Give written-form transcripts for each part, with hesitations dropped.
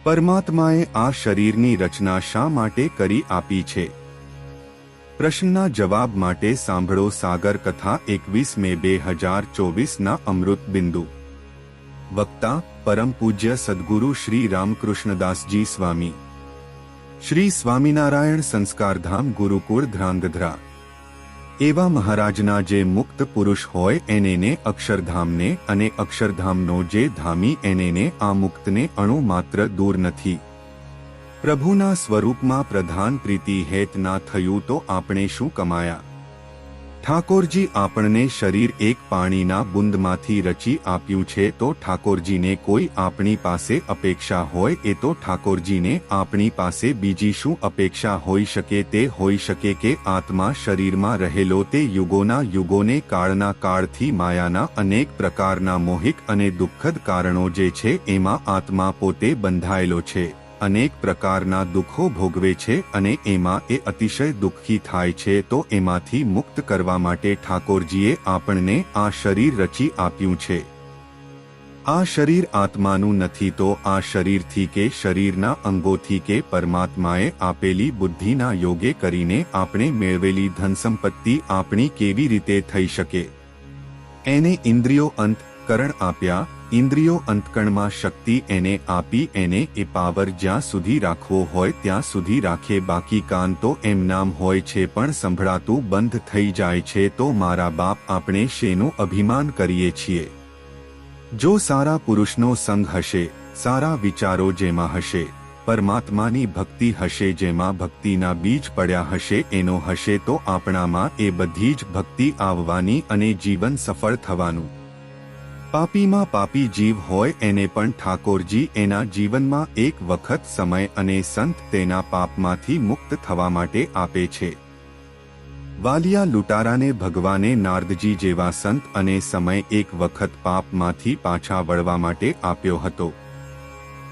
પરમાત્માએ આ શરીરની રચના શા માટે કરી આપી છે? પ્રશ્નના જવાબ માટે સાંભળો સાગર કથા 21 મે 2024 અમૃત બિંદુ। વક્તા પરમ પૂજ્ય સદગુરુ શ્રી રામકૃષ્ણદાસજી સ્વામી। શ્રી સ્વામિનારાયણ સંસ્કારધામ ગુરુકુળ ધ્રાંગધ્રા। એવા મહારાજના જે મુક્ત પુરુષ હોય એને અક્ષરધામને અને અક્ષરધામનો જે ધામી એને આ મુક્તને અણુ માત્ર દૂર નથી। પ્રભુના સ્વરૂપમાં પ્રધાન પ્રીતિ હેત ના થયું તો આપણે શું કમાયા? ઠાકોરજી આપણને શરીર એક પાણીના બુંદમાંથી રચી આપ્યું છે તો ઠાકોરજીને કોઈ આપણી પાસે અપેક્ષા હોય એ તો ઠાકોરજીને આપણી પાસે બીજી શું અપેક્ષા હોઈ શકે? તે હોઈ શકે કે આત્મા શરીરમાં રહેલો તે યુગોના યુગોને કાળના કાળથી માયાના અનેક પ્રકારના મોહિક અને દુઃખદ કારણો જે છે એમાં આત્મા પોતે બંધાયેલો છે, અનેક પ્રકારના દુઃખો ભોગવે છે અને એમાં એ અતિશય દુઃખી થાય છે તો એમાંથી મુક્ત કરવા માટે ઠાકોરજીએ આપણને આ શરીર રચી આપ્યું છે। આ શરીર આત્માનું નથી તો આ શરીરથી કે શરીરના અંગોથી કે પરમાત્માએ આપેલી બુદ્ધિના યોગે કરીને આપણે મેળવેલી ધનસંપત્તિ આપણી કેવી રીતે થઈ શકે? એને ઇન્દ્રિયો અંતકરણ આપ્યા, ઇન્દ્રિયો અંતકણમાં શક્તિ એને આપી, એને એ પાવર જ્યાં સુધી રાખવો હોય ત્યાં સુધી રાખે, બાકી કાન તો એમ નામ હોય છે પણ સંભળાતું બંધ થઈ જાય છે તો મારા બાપ આપણે શેનું અભિમાન કરીએ છીએ? જો સારા પુરુષનો સંગ હશે, સારા વિચારો જેમાં હશે, પરમાત્માની ભક્તિ હશે, જેમાં ભક્તિના બીજ પડ્યા હશે એનો હશે તો આપણામાં એ બધી જ ભક્તિ આવવાની અને જીવન સફળ થવાનું। પાપીમાં પાપી જીવ હોય એને પણ ઠાકોરજી એના જીવનમાં એક વખત સમય અને સંત તેના પાપમાંથી મુક્ત થવા માટે આપે છે। વાલિયા લૂંટારાને ભગવાને નારદજી જેવા સંત અને સમય એક વખત પાપમાંથી પાછા વળવા માટે આપ્યો હતો।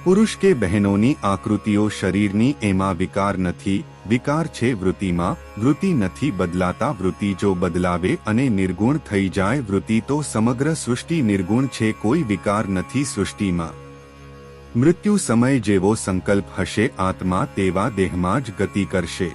પુરુષ કે બહેનોની આકૃતિઓ શરીરની, એમાં વિકાર નથી, વિકાર છે વૃત્તિમાં, વૃત્તિ નથી બદલાતા, વૃત્તિ જો બદલાવે અને નિર્ગુણ થઈ જાય વૃત્તિ તો સમગ્ર સૃષ્ટિ નિર્ગુણ છે, કોઈ વિકાર નથી સૃષ્ટિમાં। મૃત્યુ સમય જેવો સંકલ્પ હશે આત્મા તેવા દેહમાં જ ગતિ કરશે।